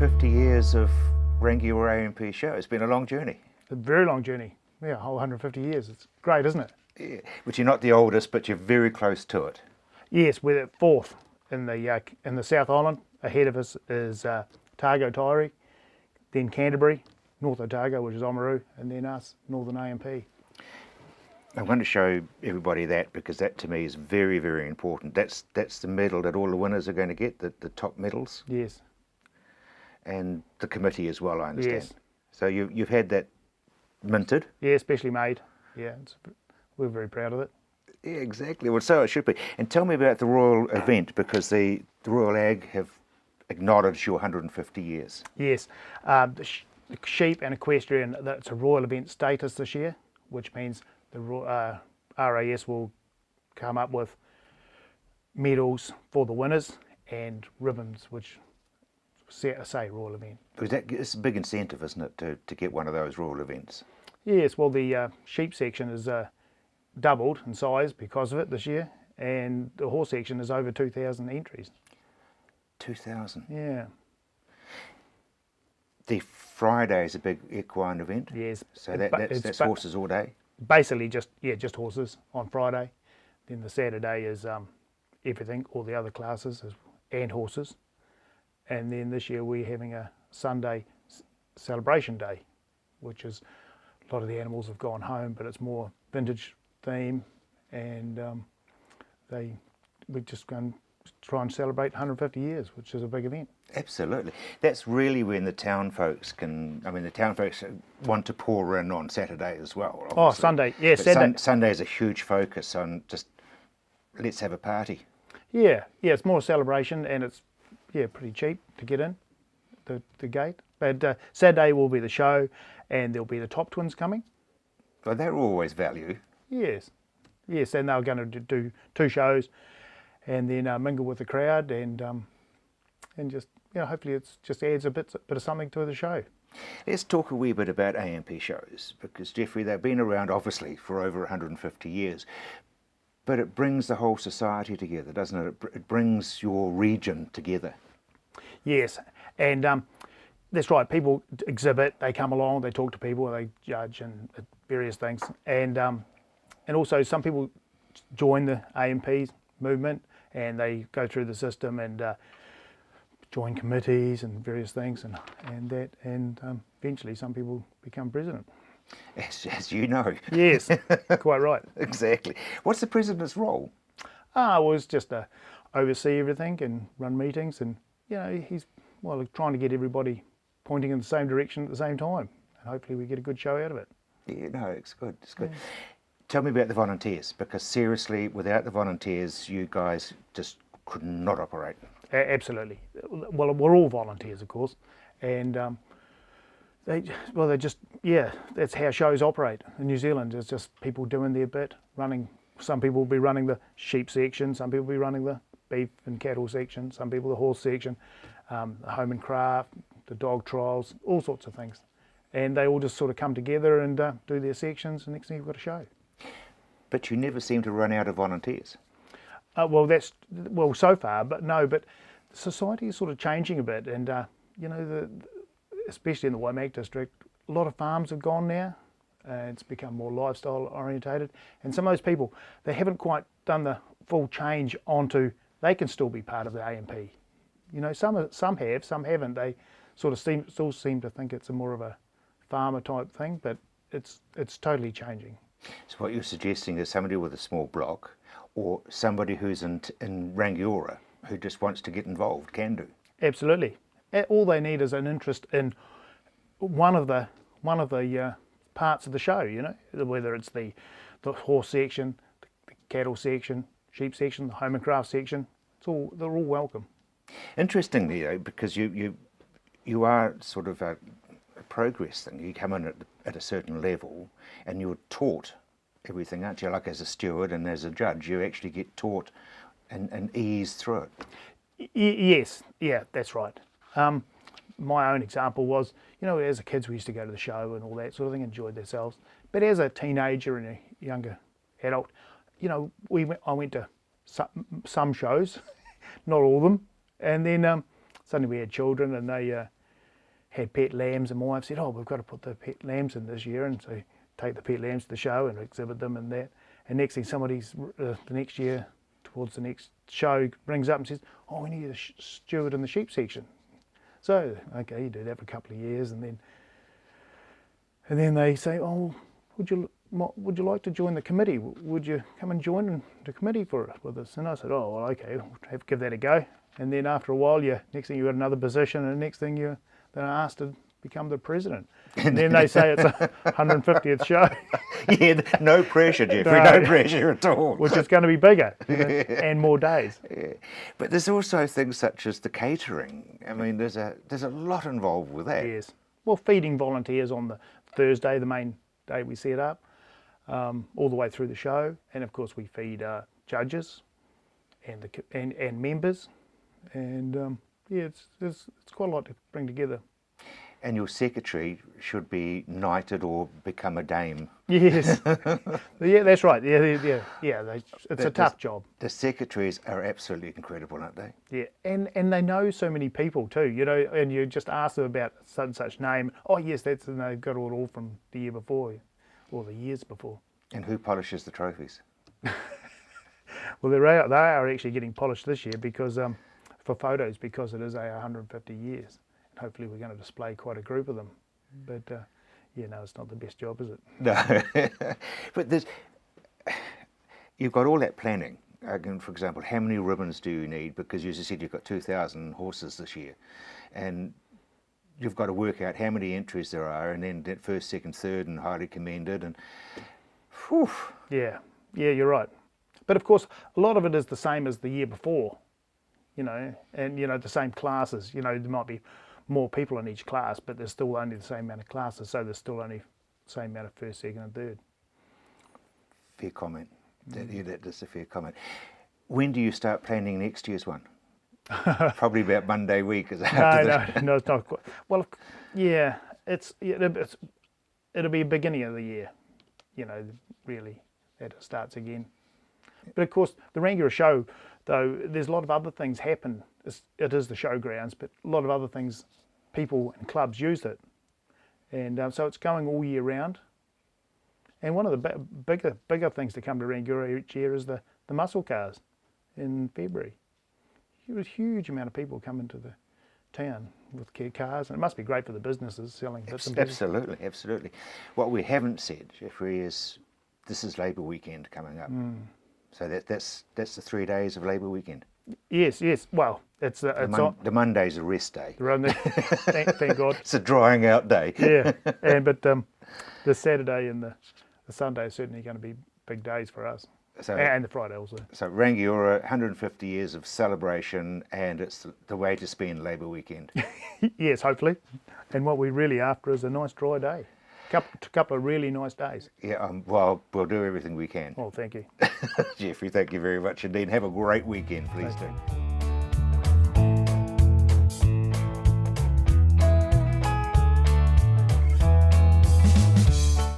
150 years of Rangiora AMP show. It's been a long journey. A very long journey. Yeah, a whole 150 years. It's great, isn't it? Yeah. But you're not the oldest, but you're very close to it. Yes, we're at fourth in the South Island. Ahead of us is Otago Taieri, then Canterbury, North Otago, which is Oamaru, and then us, Northern AMP. I'm going to show everybody that because that to me is very, very important. That's the medal that all the winners are going to get, the top medals. Yes. And the committee as well, I understand. Yes. So you've had that minted. Yeah, specially made. Yeah, we're very proud of it. Yeah, exactly. Well, so it should be. And tell me about the Royal event, because the Royal Ag have acknowledged your 150 years. Yes. The sheep and equestrian, that's a Royal event status this year, which means the RAS will come up with medals for the winners and ribbons, which say Royal event. Because it's a big incentive, isn't it, to get one of those Royal events? Yes, well the sheep section is doubled in size because of it this year, and the horse section is over 2,000 entries. 2,000? Yeah. The Friday is a big equine event? Yes. So that's horses all day? Basically just horses on Friday. Then the Saturday is everything, all the other classes and horses. And then this year we're having a Sunday celebration day, which is a lot of the animals have gone home, but it's more vintage theme, and we're just going to try and celebrate 150 years, which is a big event. Absolutely. That's really when the town folks the town folks want to pour in on Saturday as well, obviously. Oh, Sunday, yeah, Saturday. Sunday is a huge focus on just, let's have a party. Yeah, it's more a celebration, and it's, pretty cheap to get in the gate. But Saturday will be the show, and there'll be the top twins coming. But they're always value. Yes, and they're going to do 2 shows, and then mingle with the crowd, and just hopefully it just adds a bit of something to the show. Let's talk a wee bit about AMP shows, because Jeffrey, they've been around obviously for over 150 years, but it brings the whole society together, doesn't it? It brings your region together. Yes, and that's right. People exhibit, they come along, they talk to people, they judge and various things, and also some people join the AMP movement and they go through the system and join committees and various things, and eventually some people become president. As you know. Yes, quite right. Exactly. What's the president's role? Well, it's just to oversee everything and run meetings, and he's trying to get everybody pointing in the same direction at the same time, and hopefully we get a good show out of it. Yeah, no, it's good. It's good. Yeah. Tell me about the volunteers, because seriously, without the volunteers, you guys just could not operate. Absolutely. Well, we're all volunteers, of course, and they just, that's how shows operate in New Zealand. It's just people doing their bit, running. Some people will be running the sheep section, some people will be running the beef and cattle section, some people the horse section, the home and craft, the dog trials, all sorts of things. And they all just sort of come together and do their sections, and next thing you've got a show. But you never seem to run out of volunteers. So far, but society is sort of changing a bit, and especially in the Waimak district, a lot of farms have gone now. It's become more lifestyle orientated, and some of those people, they haven't quite done the full change onto, they can still be part of the AMP. Some have, some haven't. They sort of still seem to think it's more of a farmer type thing, but it's totally changing. So what you're suggesting is somebody with a small block, or somebody who's in Rangiora who just wants to get involved can do. Absolutely. All they need is an interest in one of the parts of the show. Whether it's the horse section, the cattle section, sheep section, the home and craft section. They're all welcome. Interestingly, though, because you are sort of a progress thing. You come in at a certain level, and you're taught everything, aren't you? Like as a steward and as a judge, you actually get taught and ease through it. Yes, that's right. My own example was, as a kids we used to go to the show and all that sort of thing, enjoyed themselves. But as a teenager and a younger adult, I went to some shows, not all of them, and then suddenly we had children, and they had pet lambs, and my wife said, "Oh, we've got to put the pet lambs in this year," and so take the pet lambs to the show and exhibit them and that. And next thing, somebody's the next year towards the next show brings up and says, "Oh, we need a steward in the sheep section." So okay, you do that for a couple of years, and then they say, "Oh, would you like to join the committee? Would you come and join the committee with us?" And I said, "Oh, well, okay, we'll give that a go." And then after a while, next thing you got another position, and the next thing you're asked to become the president. And then they say it's a 150th show. Yeah, no pressure, Jeffrey, no pressure at all. Which is going to be bigger and more days. Yeah. But there's also things such as the catering. I mean, there's a lot involved with that. Yes. Well, feeding volunteers on the Thursday, the main day we set up, all the way through the show, and of course we feed judges and members, and it's quite a lot to bring together. And your secretary should be knighted or become a dame. Yes, yeah, that's right. Yeah. It's a tough job. The secretaries are absolutely incredible, aren't they? Yeah, and they know so many people too. And you just ask them about such and such name. Oh yes, and they've got it all from the year before, or the years before. And who polishes the trophies? Well, they are actually getting polished this year because for photos, because it is 150 years. Hopefully we're going to display quite a group of them, but no, it's not the best job, is it? No, but you've got all that planning. For example, how many ribbons do you need? Because as you said, you've got 2,000 horses this year, and you've got to work out how many entries there are, and then that first, second, third, and highly commended, and whew. Yeah, you're right. But of course, a lot of it is the same as the year before, and the same classes. There might be more people in each class, but there's still only the same amount of classes, so there's still only the same amount of first, second and third. Fair comment. That is a fair comment. When do you start planning next year's one? Probably about Monday week, is it? No, it's not quite. Well, yeah, it'll be beginning of the year, really, that it starts again. But of course, the Rangiora show, though, there's a lot of other things happen. It is the showgrounds, but a lot of other things, people and clubs use it. And so it's going all year round. And one of the bigger things to come to Rangiora each year is the muscle cars in February. A huge amount of people come into the town with cars, and it must be great for the businesses selling bits and pieces. Absolutely. What we haven't said, Jeffrey, is this is Labour weekend coming up. So that's the 3 days of Labour weekend. Yes. Well, the Monday's a rest day. Thank God. It's a drying out day. Yeah, but the Saturday and the Sunday are certainly going to be big days for us, and the Friday also. So Rangiora, 150 years of celebration, and it's the way to spend Labour weekend. Yes, hopefully. And what we're really after is a nice dry day. Couple of really nice days. Yeah, well, we'll do everything we can. Oh, thank you. Jeffrey, thank you very much indeed. Have a great weekend, please do.